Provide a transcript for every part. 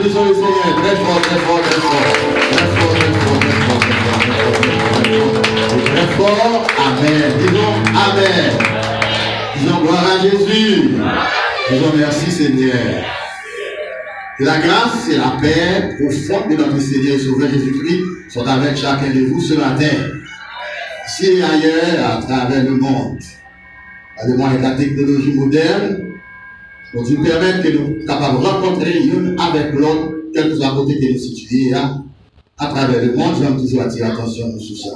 Applaudissons le Seigneur. Très fort, très fort, très fort. Très fort, très fort, très fort, très fort, très fort, très fort. Amen. Disons Amen. Disons gloire à Jésus. Disons merci Seigneur. Que la grâce et la paix profonde de notre Seigneur et Sauveur Jésus-Christ sont avec chacun de vous ce matin. Ici et ailleurs, à travers le monde. Avec la technologie moderne, pour nous permettre que nous soyons capables de rencontrer l'un avec l'autre, quel que soit côté que nous situés, à travers le monde. J'aime toujours attirer l'attention sur ça.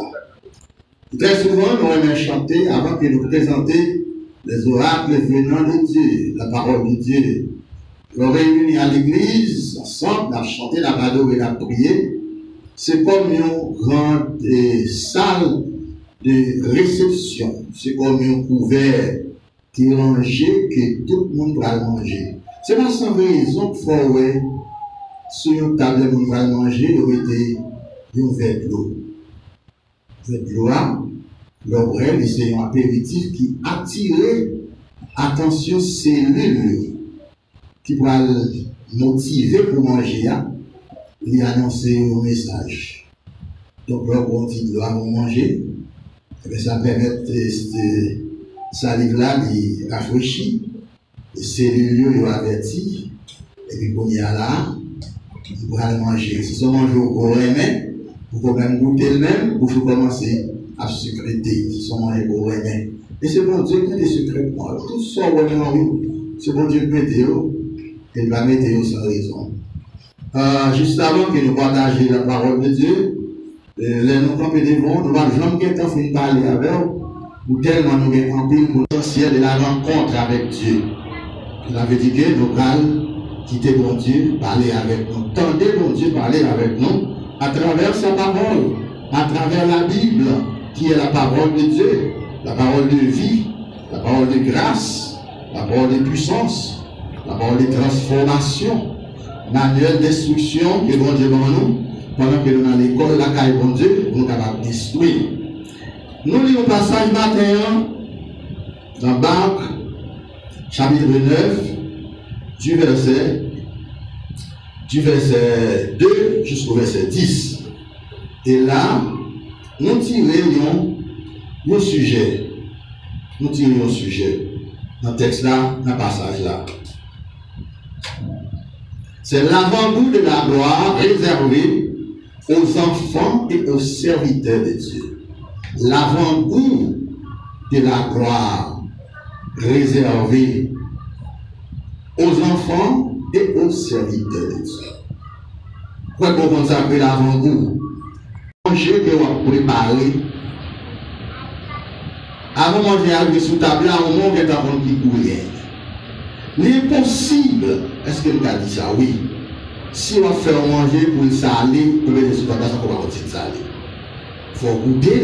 Très souvent, nous aimons chanter avant que nous présenter les oracles venant de Dieu, la parole de Dieu. Nous réunis à l'église, ensemble, à chanter, à adorer, à prier. C'est comme une grande salle de réception. C'est comme un couvert qui est rangé, que tout le monde va manger. C'est pas sans raison qu'il faut, sur une table où on va manger, il y aurait un verre de l'eau. Un verre de l'eau, l'oreille, c'est un apéritif qui attire attention cellules qui va motiver pour manger, lui annoncer un message. Donc, lorsqu'on dit de l'eau manger, ça permet de salive-là, il rafraîchit, les cellules sont averties, et puis qu'on y a là, vous allez manger. Si on mange au remet, vous pouvez même goûter le même, vous pouvez commencer à secréter, si on mange au remet. Et c'est bon Dieu qui a des secrets pour moi. Tout ça, c'est bon Dieu qui met et il va mettre sans raison. Juste avant que nous partagions la parole de Dieu, les nous camper devant, nous allons jamais temps de parler avec eux, ou tellement nous avons un potentiel de la rencontre avec Dieu. Il avait dit que nous allons quitter bon Dieu, parler avec nous, tendez bon Dieu parler avec nous à travers sa parole, à travers la Bible, qui est la parole de Dieu, la parole de vie, la parole de grâce, la parole de puissance, la parole de transformation, manuel d'instruction que bon Dieu donne nous, pendant que nous sommes dans l'école, la caille bon Dieu, nous sommes capables d'instruire. Nous lisons le passage matin dans Marc, chapitre 9, du verset 2 jusqu'au verset 10. Et là, nous tirons un sujet. Nous tirons un sujet. Dans le texte là, dans le passage là. C'est l'avant-goût de la gloire réservé aux enfants et aux serviteurs de Dieu. L'avant-goût de la gloire réservé aux enfants et aux serviteurs de Dieu. Pourquoi on s'appelle l'avant-goût? Manger que vous préparez. Avant de manger arriver sous table, à un moment qui est avant qui couille. L'impossible, est-ce que nous avons dit ça? Oui. Si on fait manger pour le saler, pour le sous table, ça va continuer de saler. Il faut goûter.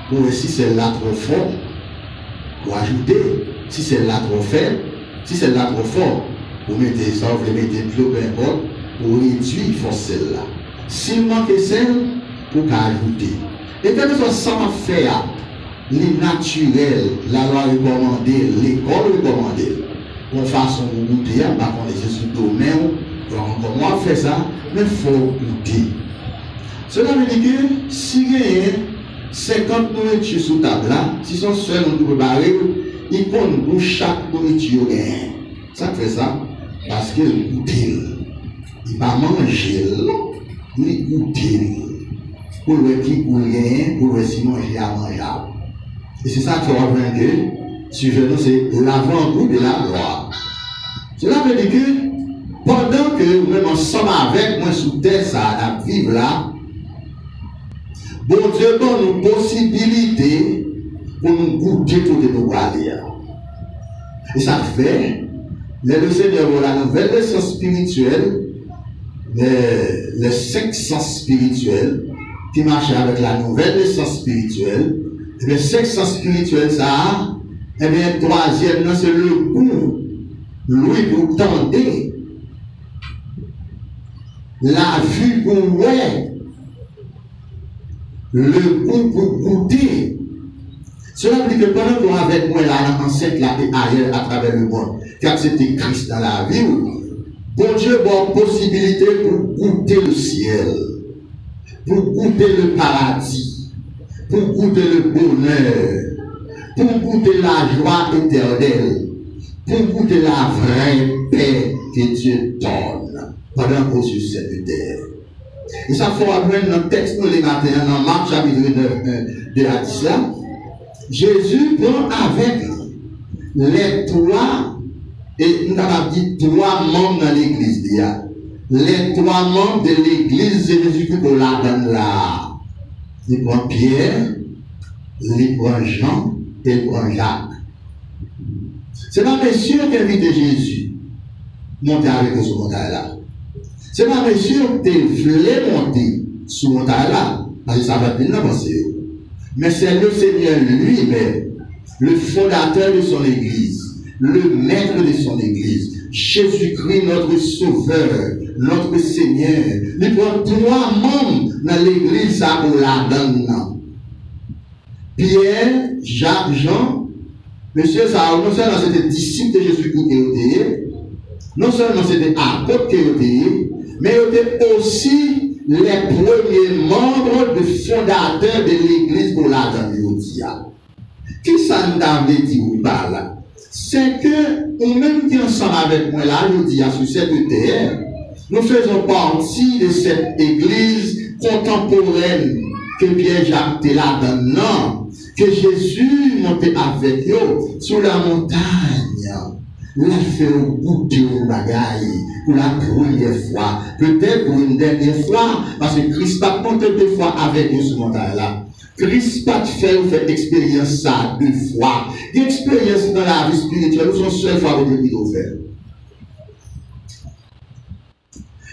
Pour voir si c'est là trop fort, pour ajouter. Si c'est là trop faible, si c'est là trop fort, vous mettez ça, vous mettez de l'eau, peu importe, pour réduire force celle-là. S'il manque celle, pour ajouter. Et quelque chose sans faire, les naturels, la loi recommandée, l'école recommandée, en façon de goûter, par contre, c'est sous le domaine, comment on fait ça, mais il faut goûter. Cela veut dire que si il y a 50 nourritures sous table là, si son seul on peut préparer, il compte pour chaque nourriture. Ça fait ça parce qu'il goûte. Il va manger, il goûte. Pour le qui goûte, pour le si manger à manger. Et c'est ça qu'il faut reprendre que, suivez nous, c'est l'avant-goût de la gloire. Cela veut dire que, pendant que nous sommes avec moi sous terre, ça à vivre là, bon Dieu donne une possibilité pour nous goûter pour nous aller. Et ça fait, le Seigneur a la nouvelle naissance spirituelle, les 5 sens spirituels qui marchent avec la nouvelle naissance spirituelle. Et bien, 5 sens spirituels, ça, et bien, le troisième, c'est le goût. Lui, pour tendre. La vue pour ouais. Le goût pour goûter. Cela veut dire que pendant qu'on est avec moi là, en cette là et ailleurs à travers le monde, qui accepte Christ dans la vie, Bon Dieu, bonne possibilité pour goûter le ciel, pour goûter le paradis, pour goûter le bonheur, pour goûter la joie éternelle, pour goûter la vraie paix que Dieu donne pendant qu'on sur cette terre. Et ça faut apprendre dans le texte pour les matins, dans Marc chapitre 9, de la 10 là. Jésus prend avec les trois, et nous avons dit trois membres dans l'église. Les trois membres de l'église de Jésus-Christ qu'on la donne là. Il prend Pierre, il prend Jean et il prend Jacques. C'est pas monsieur qui invite Jésus monter avec eux sur le montagne là. C'est pas monsieur qui voulait monter sur le montagne là, parce que ça va bien dans pensée. Mais c'est le Seigneur lui-même, le fondateur de son église, le maître de son église, Jésus-Christ, notre sauveur, notre Seigneur. Il prend trois membres dans l'église ça pour la donne. Pierre, Jacques, Jean, monsieur ça, non seulement c'était disciple de Jésus-Christ qui était, non seulement c'était apôtre qui était, mais il était aussi les premiers membres de fondateurs de l'église pour la donne. Qui ça nous avait dit ou pas là? C'est que, ou même qui ensemble avec moi là, je dis sur cette terre, nous faisons partie de cette église contemporaine que Pierre-Jacques était là dedans, que Jésus montait avec eux sur la montagne. Il a fait goûter au bagaille pour la première fois, peut-être pour une dernière fois, parce que Christ a monté deux fois avec eux sur la montagne là. Christ pas fait expérience ça deux fois. L'expérience dans la vie spirituelle, nous sommes seule fois que nous faire.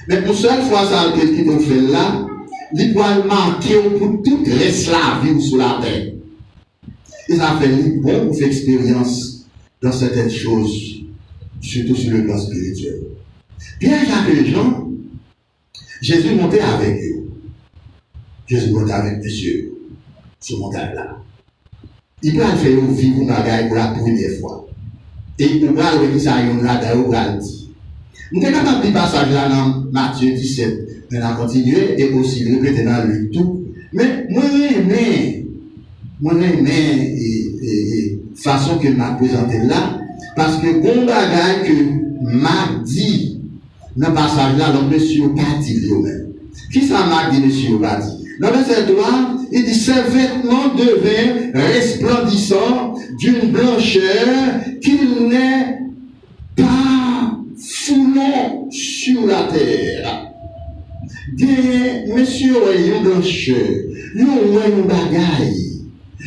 Mais pour seule fois ça que nous fait là, il doit marquer pour tout reste la vie sur la terre. Et ça fait bon pour faire expérience dans certaines choses, surtout sur le plan spirituel. Pierre, Jacques et Jean, Jésus montait avec eux. Jésus montait avec monsieur. Ce montagne là. Il va faire vivre une bagaille pour la première fois. Et il va le ça y là d'ailleurs va le dire. Nous sommes capables de passage là dans Matthieu 17. On a continué et aussi répéter dans Luc tout. Mais moi j'aime façon que m'a présenté là parce que bon bagaille que m'a dit dans passage là donc monsieur pas dit lui-même. Qui ça m'a dit monsieur pas dit? Dans verset 3, il dit, ses vêtements devinrent resplendissants d'une blancheur qu'il n'est pas foulant sur la terre. Monsieur, une blancheur, une bagaille.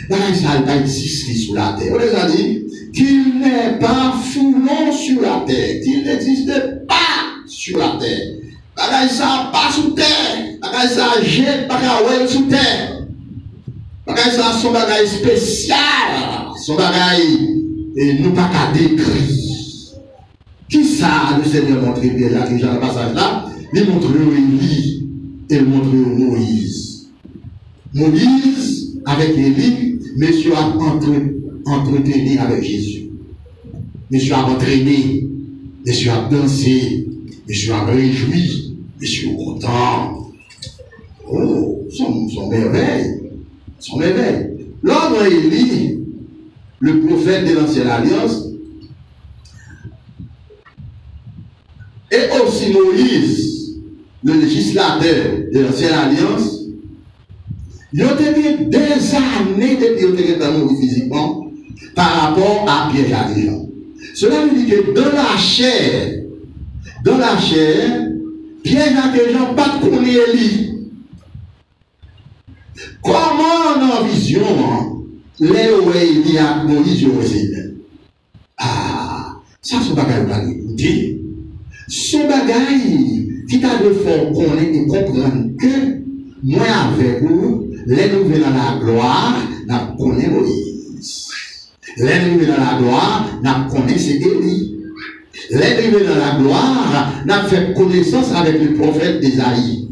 Bagaille, ça n'a pas existé sur la terre. On les a dit qu'il n'est pas foulant sur la terre, qu'il n'existe pas sur la terre. Bagaille, ça pas sous terre. Bagaille, ça jette, bagaille, sous terre. Bagaille, ça son bagaille spécial. Son bagaille, et nous pas qu'à décrire. Qui ça, le Seigneur montre bien là, déjà le passage là, il montre Élie et il montre Moïse. Moïse, avec Élie, monsieur a entretenu avec Jésus. Monsieur a entraîné, monsieur a dansé, monsieur a réjoui. Je suis content. Oh, son merveille. Son merveille. L'homme Élie, le prophète de l'Ancienne Alliance, et aussi Moïse, le législateur de l'Ancienne Alliance, ils ont été des années depuis qu'ils ont été dans physiquement par rapport à Pierre-Jacques et Jean. Cela veut dire que dans la chair, Pierre-Jacques et Jean pas de connaître Élie. Comment en vision, les Élie à Moïse aussi? Ah, ça c'est bagaille pas dit. Ce bagaille qui t'a de faire connaître et comprendre que moi avec vous, les nouvelles dans la gloire, n'a connaît Moïse. Les nouvelles dans la gloire, n'a connaît Élie. L'arrivée dans la gloire n'a fait connaissance avec le prophète Isaïe.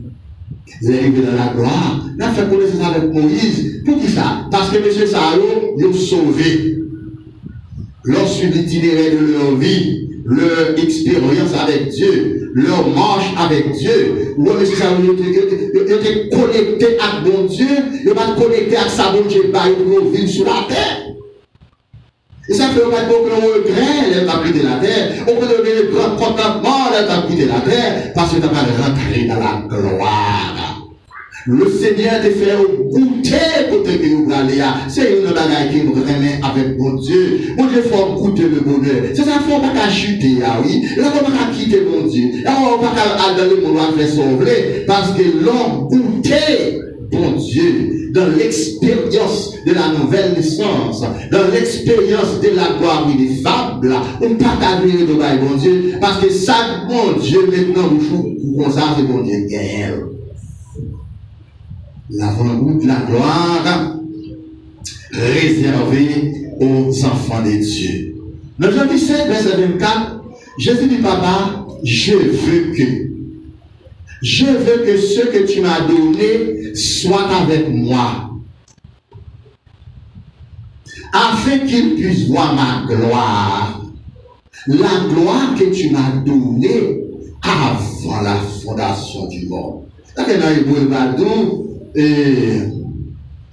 L'arrivée dans la gloire n'a fait connaissance avec Moïse. Pour qui ça? Parce que M. Saro nous sauvé. Lorsque l'itinéraire de leur vie, leur expérience avec Dieu, leur marche avec Dieu. Ou c'est ça, ils étaient connectés à bon Dieu, ils ne pas connectés à sa bon Dieu pour vivre sur la terre. Et ça fait pas beaucoup de regret, elle va quitter la terre. On peut donner le grand contentement, elle va quitter la terre, parce que tu vas rentrer dans la gloire. Le Seigneur te fait goûter pour te dire, c'est une bagaille qui nous remet avec mon Dieu. Mon Dieu, il faut goûter le bonheur. C'est ça, il ne faut pas chuter, oui. Il ne faut pas quitter mon Dieu. Il ne faut pas aller dans le monde faire sauver, parce que l'homme goûtait mon Dieu dans l'expérience de la nouvelle naissance, dans l'expérience de la gloire ineffable, on ne peut pas vivre de bon Dieu, parce que ça, mon Dieu, maintenant, nous jouons comme ça, c'est mon Dieu, guerre. L'avant-goût de la gloire réservée aux enfants de Dieu. Dans Jean 17, verset 24, Jésus dit, Papa, je veux que ce que tu m'as donné soit avec moi, afin qu'il puisse voir ma gloire, la gloire que tu m'as donnée avant la fondation du monde.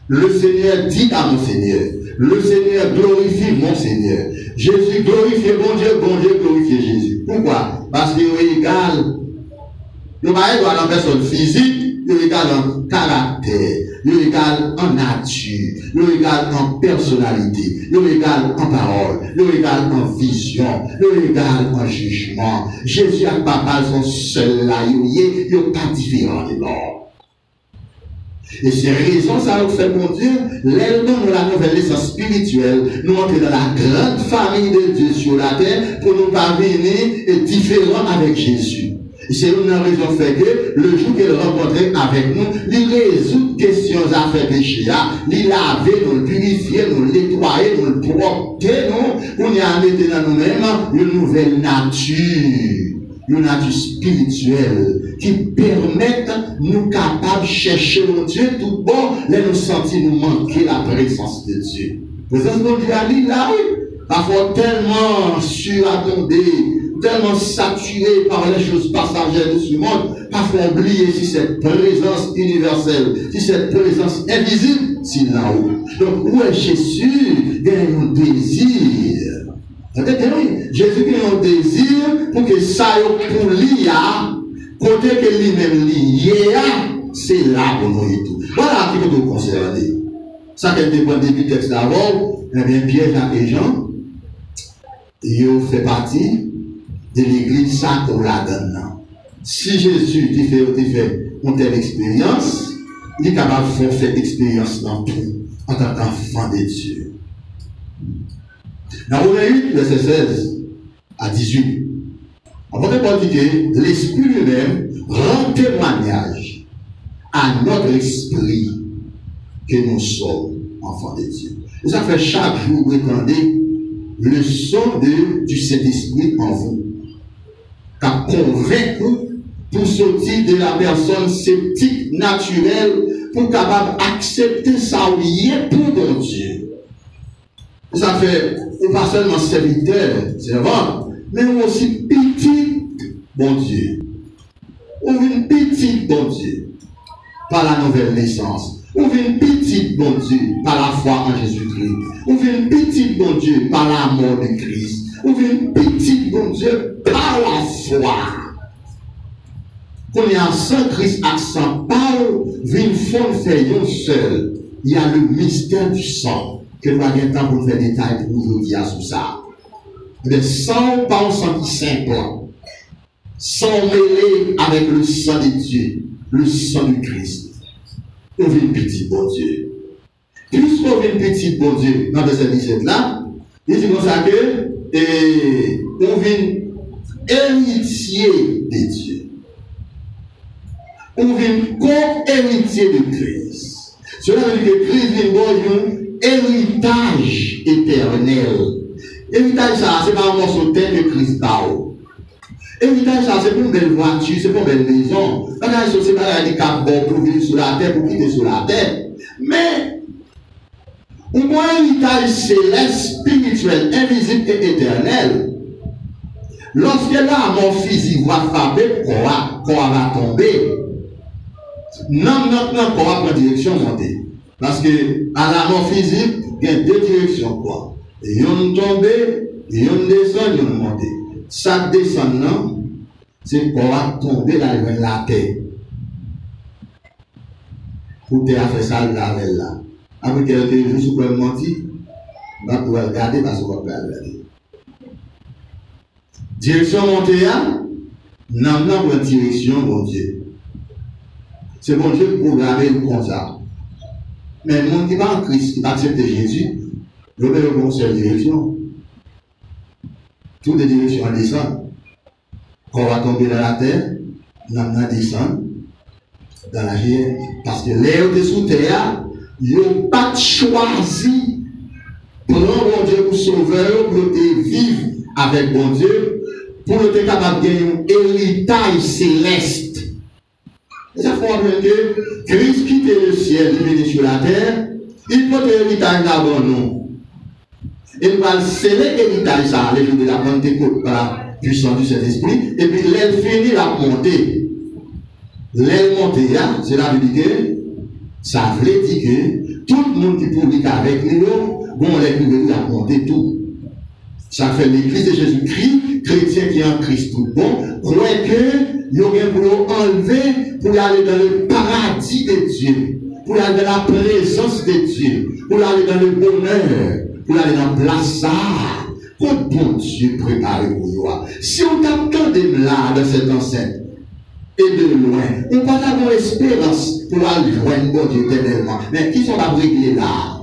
Le Seigneur dit à mon Seigneur, le Seigneur glorifie mon Seigneur. Jésus glorifie mon Dieu glorifie Jésus. Pourquoi? Parce qu'il est égal. Il n'est pas égal en personne physique, il est égal en caractère, il est égal en nature, il est égal en personnalité, il est égal en parole, il est égal en vision, il est égal en jugement. Jésus et Papa sont seuls là, il n'est pas différent de l'autre. Et c'est raison, ça nous fait, mon Dieu, l'aide-nous la nouvelle naissance spirituelle, nous entrer dans la grande famille de Dieu sur la terre pour nous parvenir différents avec Jésus. Et c'est une raison fait que le jour qu'il rencontrait avec nous, il résout questions à faire péché, il laver, nous purifier, nous nettoyer, nous propter, nous, pour nous mettre dans nous-mêmes une nouvelle nature. Une nature spirituelle qui permettent nous capables de chercher mon Dieu tout bon, là nous sentir nous manquer la présence de Dieu. La présence de Dieu a dit là, oui, parfois tellement surabondé, tellement saturé par les choses passagères de ce monde, parfois oublier si cette présence universelle, si cette présence invisible, c'est là-haut. Donc où est Jésus? Il y a un désir. Jésus a un désir pour que ça pour lui, côté que lui-même lié, c'est là pour nous et tout. Voilà qui peut nous concerner. Ça qui était le début du texte d'abord, eh bien Pierre, Jacques et Jean, ils fait partie de l'église ça qu'on la donne. Si Jésus fait une telle expérience, il est capable de faire cette expérience dans tout, en tant qu'enfant de Dieu. Dans Romains 8, verset 16 à 18, on peut dire que l'Esprit lui-même rend témoignage à notre esprit que nous sommes enfants de Dieu. Et ça fait chaque jour, vous entendez le son du Saint-Esprit en vous, qui a convaincu pour sortir de la personne sceptique naturelle, pour capable d'accepter ça ou est pour mon Dieu. Ça fait, pas seulement serviteur, servant, mais aussi petit bon Dieu. On vit une petite bon Dieu par la nouvelle naissance. On vit une petite bon Dieu par la foi en Jésus-Christ. On vit une petite bon Dieu par la mort de Christ. On vit une petite bon Dieu par la foi. Quand il y a sans Christ à sans Paul, vient fond faire un seul. Il y a le mystère du sang. Que nous avons temps pour faire des détails pour vous dire sur ça. Le sang, pas un sang qui simple. Sang mêlé avec le sang de Dieu, le sang du Christ. On vit une petite bon Dieu. Puisqu'on vit une petite bon Dieu dans verset 17 là, il dit comme ça que on vit héritier de Dieu. On vit co-héritier de Christ. Cela veut dire que Christ vient voir héritage éternel. Héritage ça, c'est pas un morceau de terre que Christ parle. Héritage ça, c'est pour une belle voiture, c'est pour une belle maison. C'est pas un handicap bon pour vivre sur la terre, pour quitter sur la terre. Mais, au moins héritage céleste, spirituel, invisible et éternel. Lorsque la mort physique va frapper, corps va tomber. Non, corps va prendre direction montée. Parce que à la mort physique, il y a deux directions. Quoi. Ils ont tombé, ils ont descendu, ils ont monté. Ça descend, non? C'est qu'on va tomber dans la terre. Pour te faire ça là. Après quelques jours, si vous pouvez mentir, on va pouvoir regarder parce qu'on va pouvoir regarder. Direction montée, non, pour une direction, mon Dieu. C'est bon Dieu pour programmer comme ça. Mais le monde qui va en Christ, qui va accepter Jésus, il va une seule direction. Toutes les directions descendent. Quand on va tomber dans la terre, on va descendre dans la vie. Parce que l'air de sous terre, ils n'ont pas choisi prendre mon Dieu pour sauver, pour vivre avec mon Dieu, pour être capable de gagner un héritage céleste. Et ça fait que Christ quitte le ciel, il vient sur la terre, il porte l'héritage d'abord nous. Il va sceller l'héritage, ça, les jours de la Pentecôte par la puissance du Saint-Esprit, et puis l'aile finit la montée. L'aile montée, c'est la vérité, ça veut dire que tout le monde qui publie avec nous, bon, l'aile la montée tout. Ça fait l'église de Jésus-Christ, chrétien qui est en Christ tout bon, croit que il y a pour enlever, pour aller dans le paradis de Dieu, pour aller dans la présence de Dieu, pour aller dans le bonheur, pour aller dans la place ça. Quand bon Dieu prépare pour nous. Si on t'attend de là, dans cette enceinte, et de loin, on va avoir espérance pour aller joindre bon Dieu éternellement. Mais qui sont à régler là?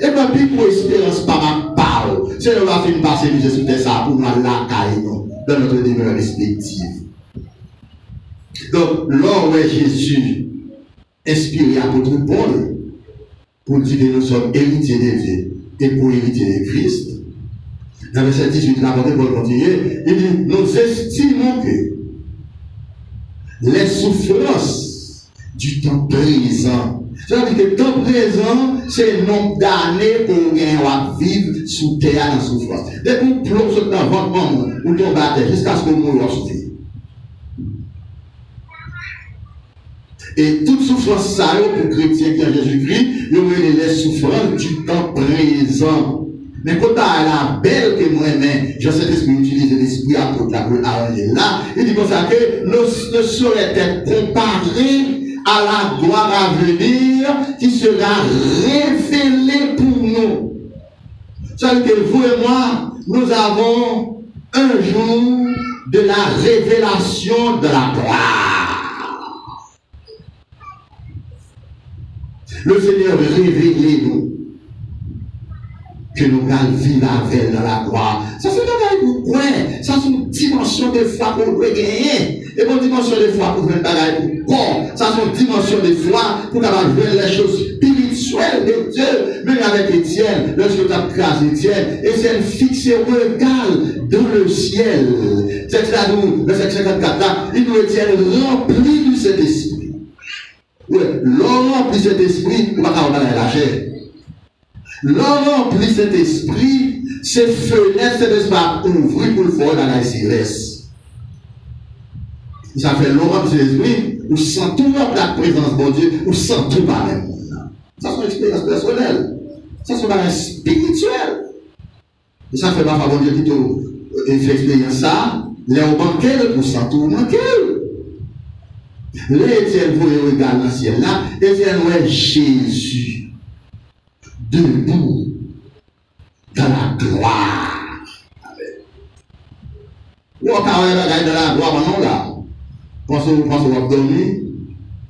Et puis pour espérance par ma parole, c'est nous va finir passer nous sur ça pour nous la caille dans notre demeure respective. Donc, là où est Jésus inspiré l'apôtre Paul pour dire que nous sommes héritiers de Dieu et pour héritier de Christ, dans le verset 18, l'apôtre Paul continue, il dit, nous estimons que les souffrances du temps présent, c'est-à-dire que le temps présent, c'est le nombre d'années qu'on va vivre sous terre en souffrance. Dès qu'on plonge dans votre monde, ou tombe à terre, jusqu'à ce qu'on mourra souffrir. Et toute souffrance, ça, pour chrétiens qui ont Jésus-Christ, il y a les souffrances du temps présent. Mais quand tu as la belle que moi-même, j'ai cet esprit utilisé l'esprit apôtre pour arranger là, il dit comme ça que ne saurait être comparé à la gloire à venir qui sera révélée pour nous. C'est-à-dire que vous et moi, nous avons un jour de la révélation de la gloire. Le Seigneur révèle-nous que nous allons vivre avec dans la gloire. Ça c'est un pourquoi. Ça c'est une dimension de foi qu'on doit gagner. Et une dimension de foi pour faire un bagage pour corps. Ça c'est une dimension de foi pour avoir les choses spirituelles de Dieu. Même avec Étienne, lorsque tu as crasé Étienne, Étienne fixé au regard dans le ciel. C'est là nous, verset 54 là, il nous Étienne rempli de cet esprit. Oui, l'homme rempli cet esprit, on va pas la chair. L'homme rempli cet esprit, ces fenêtres, cet espace ouvert pour le faire dans la céleste. Ça fait l'homme rempli cet esprit, on sent tout la présence de Dieu, on sent tout par même. Ça c'est une expérience personnelle. Ça c'est une spirituelle. Et ça fait ma faveur de Dieu qui fait expérience ça, les on manquait, on sent tout manquer. Les Étienne voulait regarder dans le ciel là, Étienne voyait Jésus debout dans la gloire. Ou on regarde dans la gloire maintenant là. Pensez au dormir,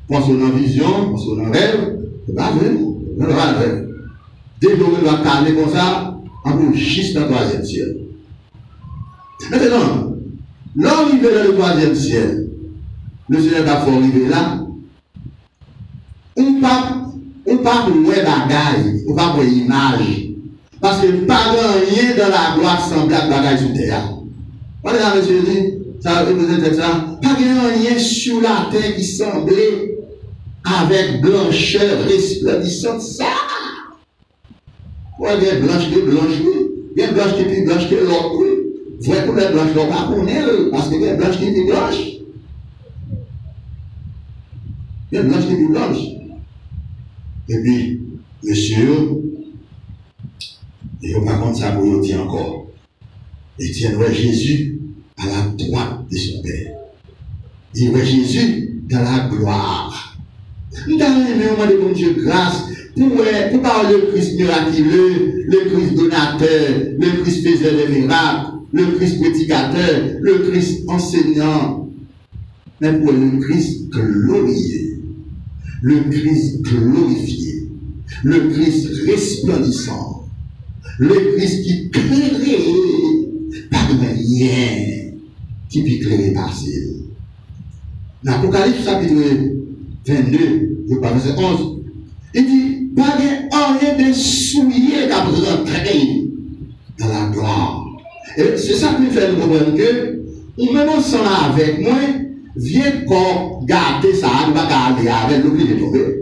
pensez dans la vision, pensez dans le rêve, c'est pas vrai, dans le rêve. Dès que on va calmer comme ça, on peut juste dans le troisième ciel. Maintenant, l'arrivée dans le troisième ciel, le Seigneur a fait arriver là, on pas pour voir bagaille, on pas pour image. Parce que pas rien dans la gloire semblable bagaille sur terre. Vous voyez, monsieur dit, ça représente ça. Pas rien sur la terre qui semblait avec blancheur resplendissante. Ça. Ouais, il y a blanche qui est blanche, oui. Il y a blanche qui est plus blanche que l'autre, oui. vraie couleur blanche, on va connaître, parce que les blanches qui sont blanches. Les blanches qui sont blanches. Et puis, monsieur, il ne faut pas compter ça pour lui dire encore. Il tiendrait Jésus à la droite de son Père. Il voit Jésus dans la gloire. Nous avons aimé au moment de mon Dieu grâce pour parler le Christ miraculeux, le Christ donateur, le Christ faiseur des miracles, le Christ prédicateur, le Christ enseignant, mais pour le Christ glorieux, le Christ glorifié, le Christ resplendissant, le Christ qui éclairait par rien qui peut éclairer par ciel. L'Apocalypse chapitre 22, je crois, verset 11, il dit, pas rien de souillé d'après rentrer dans la gloire. Et c'est ça qui me fait comprendre que, ou même ensemble avec moi, viens qu'on garder ça, on va garder avec l'oubli de tomber.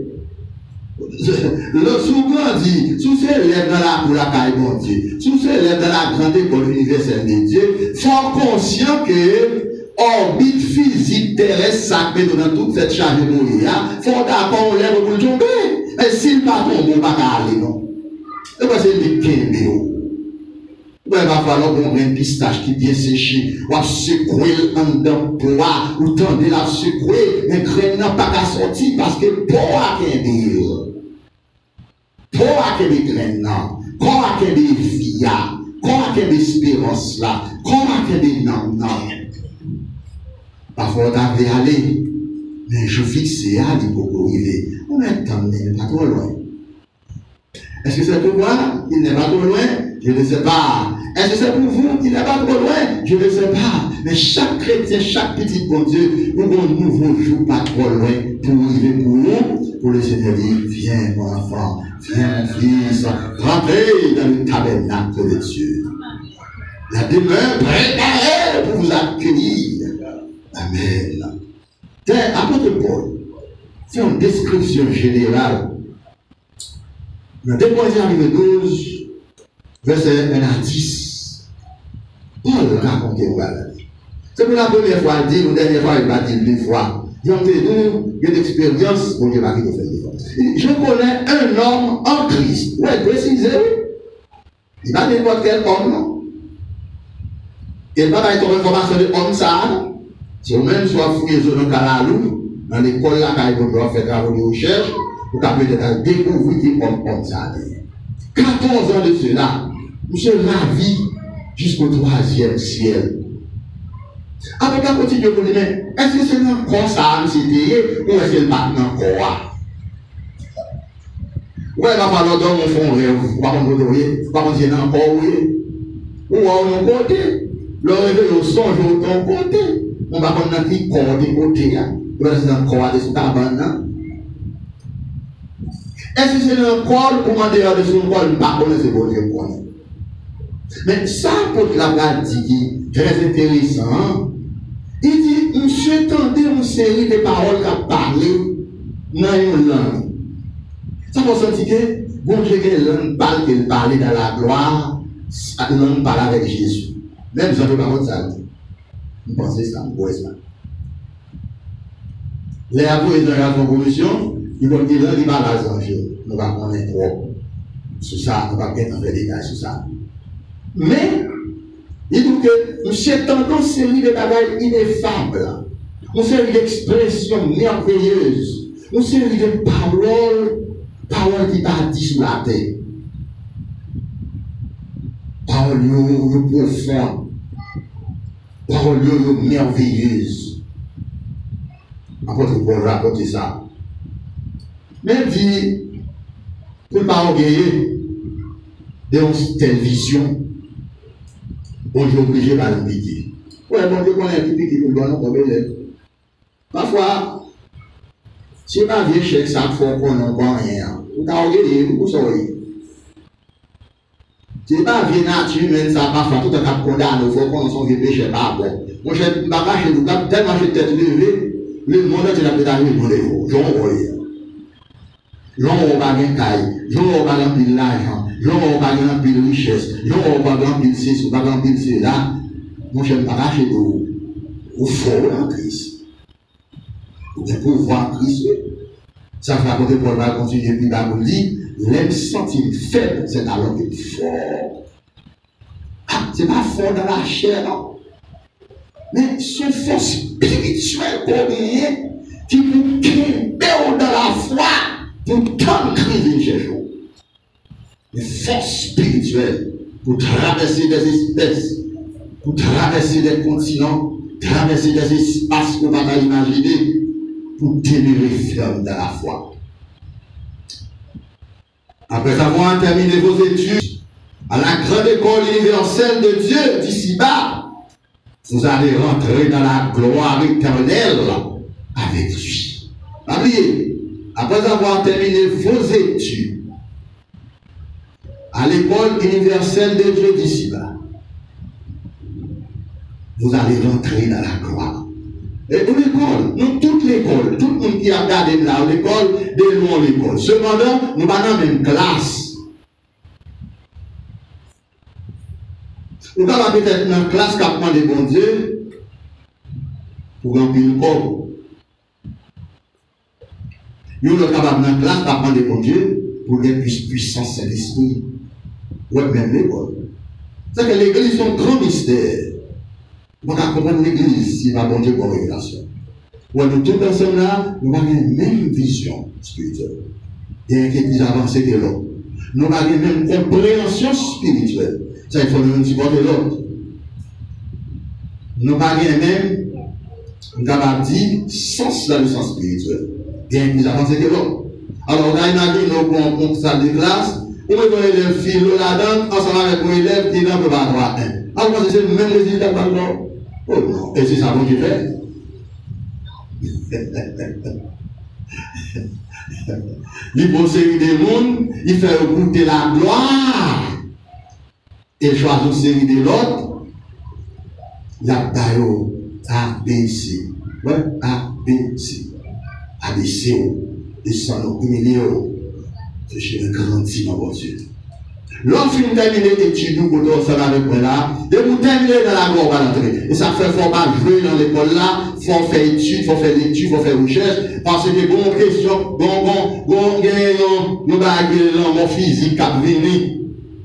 Le souvent dit, sous ces lèvres dans la caille bon Dieu, sous ces lèvres dans la grande école universelle de Dieu, faut conscient que orbite physique terrestre sacré dans toute cette charge de mourir, faut d'accord on lève pour tomber. Mais s'il pas tombe, on ne va pas aller, non. Et puis c'est le kémbéo. Il va falloir qu'on ait un pistache qui bien séché, ou à secouer en dedans poids, ou tendre la secouer, mais graine n'a pas qu'à sortir parce que poids kémbéo. Poids kémbéo graine n'a, poids kémbéo via, poids kémbéo espérance là, poids kémbéo non. Parfois, on a aller, mais je fixe à l'île pour arriver. On est pas trop loin. Est-ce que c'est pour moi? Il n'est pas trop loin? Je ne sais pas. Est-ce que c'est pour vous? Il n'est pas trop loin? Je ne sais pas. Mais chaque chrétien, chaque petit bon Dieu, nous avons un nouveau jour pas trop loin pour arriver pour nous. Pour le Seigneur dire, viens mon enfant, viens mon fils, rentrez dans le tabernacle de Dieu. La demeure préparée pour vous accueillir. Amen. Tiens, apôtre Paul, c'est une description générale. Dans 2 Corinthiens 12, verset 1 à 10, Paul raconte voilà. C'est pour la première fois, il dit, la dernière fois, il va dire 2 fois. Il y a une expérience, bon Dieu va faire des fois. Je connais un homme en Christ. Ouais, précisé. Il va n'importe quel homme, non? Il ne va pas être une information de homme, ça. Si vous même soit fouillé sur le Calalou, dans l'école là, quand ils vont faire travaux de recherche, vous pouvez peut-être découvrir qui comme ça. 14 ans de cela, monsieur ravi jusqu'au 3e ciel. Avec la continue pour lui, mais est-ce que c'est encore ça, c'était, ou est-ce que c'est maintenant encore? Ouais, il va falloir dans mon fond rêve, pas contre c'est encore, oui. Ou on côté, le réveil au songe au ton côté. On va prendre un petit corps de côté, on va faire un corps de ce tabac. Est-ce que c'est un corps pour m'en dire de son corps, pas connaître ce bon Dieu connaît. Mais ça, pour la dit, très intéressant, il dit, monsieur, tendez une série de paroles qui parlé dans une langue. Ça veut sentir que, bon Dieu, que l'homme parle qu'il parlait dans la gloire, l'homme parle avec Jésus. Même si on ne peut pas voir ça. Vous pensez ça, vous voyez ça. Les avoués dans la commission, ils vont dire, il va à la nous va connaître trop sur ça, nous va bien faire des détails sur ça. Mais, il dit que nous cherchons une série de bagages ineffables, une série d'expressions merveilleuses, une série de paroles qui partent sur la terre. Paroles profondes. Paroles merveilleuses. Apôtre Paul raconte ça. Mais dit, pour ne pas oublier de telle vision, on est obligé de l'appliquer. Oui, bon Dieu, on est appliqué pour le donner comme élève. Parfois, si on a un chèque, ça faut qu'on n'en voit rien. Vous avez oublié, vous savez. Si on a un vieux nature, même ça va faire tout un cap condamné, il faut qu'on s'en vieux péché pas bon. Mon cher, je ne vais pas chez vous, tellement j'ai tête levée, le monde est la pédale de vous. J'en vois. J'en vois pas de caille, j'en vois pas de l'argent, j'en vois pas de richesse, j'en vois pas de ceci, pas de cela. mon cher, pas caché ou fort en Christ. Ou bien pour voir Christ. Ça fait raconter Paul va continuer, puis va vous dire, l'aime sentir faible, c'est alors qu'il est fort. Ah, c'est pas fort dans la chair, non. Mais ce fort spirituel qu'on a, qui nous crée dans la foi, pour tant criser chez nous. Une force spirituelle pour traverser des espèces, pour traverser des continents, traverser des espaces qu'on va pas imaginer, pour demeurer ferme dans la foi. Après avoir terminé vos études à la grande école universelle de Dieu d'ici-bas, vous allez rentrer dans la gloire éternelle avec lui. Oubliez, après avoir terminé vos études à l'école universelle de Dieu d'ici-bas, vous allez rentrer dans la gloire. Et pour l'école, nous, toute l'école, tout le monde qui a regardé là, l'école, de nous l'école. Cependant, nous pas dans la même classe. Nous avons peut-être dans la classe qui a demandé bon Dieu pour remplir le corps. Nous sommes capables dans la classe qui a demandé bon Dieu pour gagner puissance de l'esprit. Oui, même l'école. C'est que l'église est un grand mystère. On va comprendre l'église si pas bon Dieu pour révélation. Ouais, nous tous ensemble là, nous avons la même vision spirituelle. Il y a qui est plus avancé que l'autre. Nous avons la même compréhension spirituelle. Ça, il faut nous supporter l'autre. Nous avons même, nous avons dit, sens dans le sens spirituel. Il y a plus avancé que l'autre. Alors, on a imaginé nous pour salle de classe, on met un élève philo là-dedans, ensemble avec un élève qui n'en peut pas avoir un. Alors, c'est le même résultat par là. Oh non, et c'est ça qu'on fait. Il possède des mondes, il fait écouter la gloire. Et choisit une série de l'autre. Il a d'ailleurs ABC. Ouais, ABC. ABC. Et sans nous humilier. C'est chez un grand type dans votre Dieu. Lorsque vous terminez l'étude, vous pouvez ensemble avec moi là, et vous terminez dans la gloire, on va l'entrer. Et ça fait faut pas jouer dans l'école là, faut faire étude, faut faire l'étude, faut faire recherche, parce que bon question, mon physique qui a venu,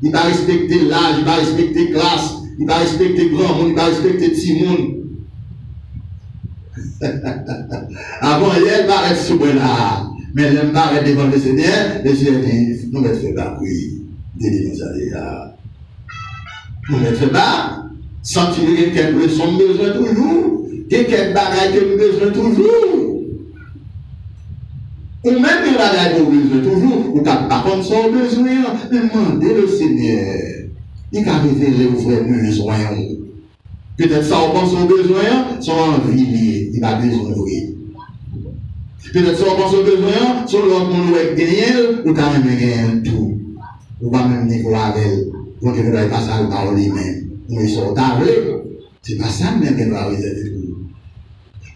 il va respecter l'âge, il va respecter classe, il va respecter grand monde, il va respecter petit monde. Avant, il va être sous là, mais elle va être devant le Seigneur, le Seigneur dit, nous mettons la oui. Nous ne faisons pas sentir que quelqu'un son besoin toujours, que quelqu'un bagaille que besoin toujours. Ou même que bagaille que besoin toujours, ou par contre son besoin, demandez le Seigneur. Il a révélé vos vrais besoins. Peut-être ça, on pense aux besoins, son envie, il a besoin de vous. Peut-être ça, on pense aux besoins, son l'autre monde est gagné, ou quand même gagné tout. Ou pas même Nicolas avec on ne devrait pas ça par lui-même. Nous sommes tablés. C'est pas ça même qu'il doit réserver pour nous.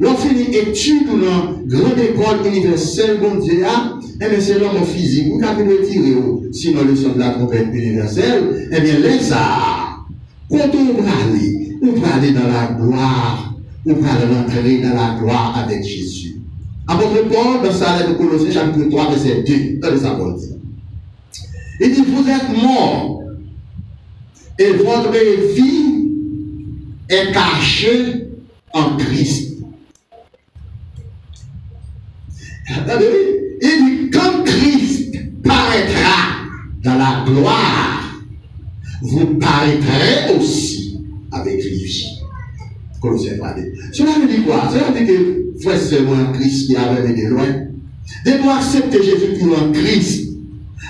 Lorsqu'on finit étude dans la grande école universelle, bon Dieu, eh bien c'est l'homme physique. Vous avez le tirer, sinon le son de la trompette universelle, eh bien les arts. Quand on va aller dans la gloire, on va rentrer dans la gloire avec Jésus. Apôtre Paul, dans sa lettre de Colossiens, chapitre 3, verset 2, dans les apôtres. Il dit, vous êtes morts et votre vie est cachée en Christ. Il dit, quand Christ paraîtra dans la gloire, vous paraîtrez aussi avec lui. Colossiens 3:2. Cela veut dire quoi? Cela veut dire que frère, c'est moi Christ qui avait été loin. De nous accepter Jésus qui est en Christ.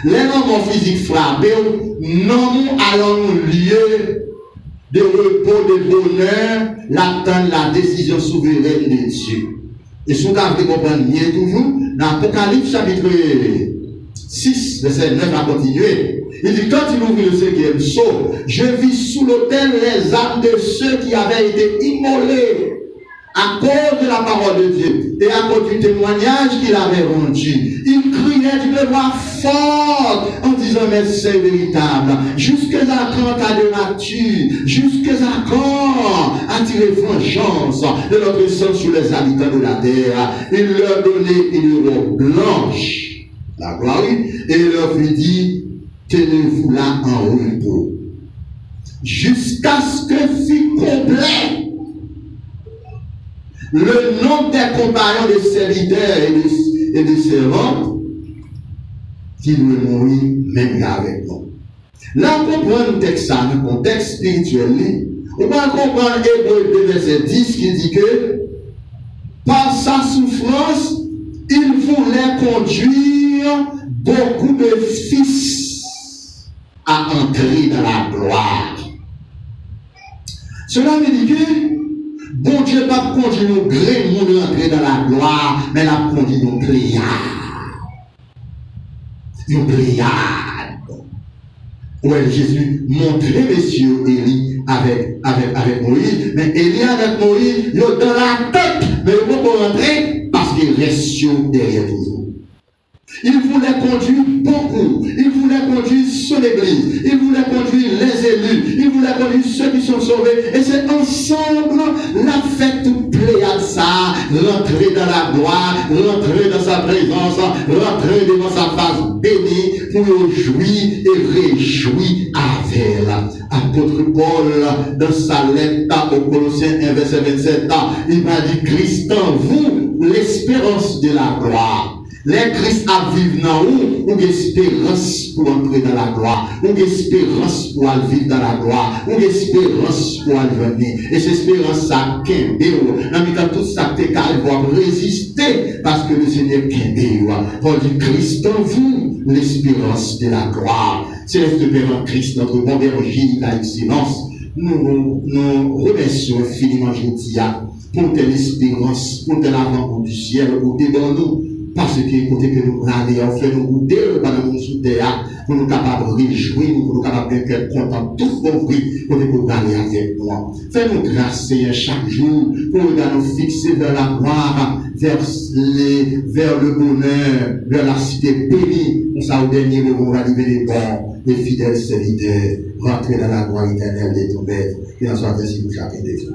Les hommes physiques frappés, non allons lieu de repos, de bonheur, l'attendre la décision souveraine de Dieu. Et si vous avez compris bien toujours, dans l'Apocalypse chapitre 6, verset 9 à continuer, il dit, quand il ouvrit le 5e sceau, je vis sous l'autel les âmes de ceux qui avaient été immolés à cause de la parole de Dieu et à cause du témoignage qu'il avait rendu. Ils criaient d'une voix fort en disant mais c'est véritable. Jusqu'à quand ta de nature, jusqu'à quand attirer vengeance de notre sang sur les habitants de la terre. Il leur donnait une robe blanche, la gloire, et il leur fit dire, tenez-vous là en repos. Jusqu'à ce que fût complet le nombre des compagnons, des serviteurs et des servantes qui devaient mourir même là avec nous. Là, on comprend le texte, le contexte spirituel. On va comprendre Hébreux 2, verset 10 qui dit que par sa souffrance, il voulait conduire beaucoup de fils à entrer dans la gloire. Cela veut dire que bon Dieu n'a pas conduit nos gré nous entrer dans la gloire, mais l'a conduit nos pléiades. Une pléiade. Ouais, Jésus montrait messieurs Élie avec Moïse, mais Élie avec Moïse, il est dans la tête, mais il ne peut pas rentrer parce qu'il reste derrière toujours. Il voulait conduire beaucoup. Il voulait conduire son église. Il voulait conduire les élus. Il voulait conduire ceux qui sont sauvés. Et c'est ensemble la fête pléiade ça. Rentrer dans la gloire, rentrer dans sa présence, rentrer devant sa face bénie pour jouir et réjouir avec elle. Apôtre Paul, dans sa lettre aux Colossiens 1, verset 27, il m'a dit, Christ en vous, l'espérance de la gloire. Les Christ à vivre dans où, ou espérance pour entrer dans la gloire, ou espérance pour aller vivre dans la gloire, ou espérance pour aller venir. Et cette espérance, ça, dans tout ça, t'es capable de résister parce que le Seigneur Paul dit Christ en vous, l'espérance de la gloire. Céleste Père en Christ, notre bon berger, la excellence. Nous remercions infiniment aujourd'hui pour telle espérance, pour telle avant du ciel, pour devant nous. Parce que côté que nous allons faire nous goûter pendant nous sous terre, pour nous capables de réjouir, pour nous capables d'être contents, tous vos vies, pour nous aller avec moi. Fais-nous grâce, Seigneur, chaque jour, pour nous fixer vers la gloire, vers le bonheur, vers la cité bénie. On s'en au dernier moment, on va arriver les bons, les fidèles serviteurs, rentrer dans la gloire éternelle de ton Maître, qui en soit ainsi pour chacun de vous.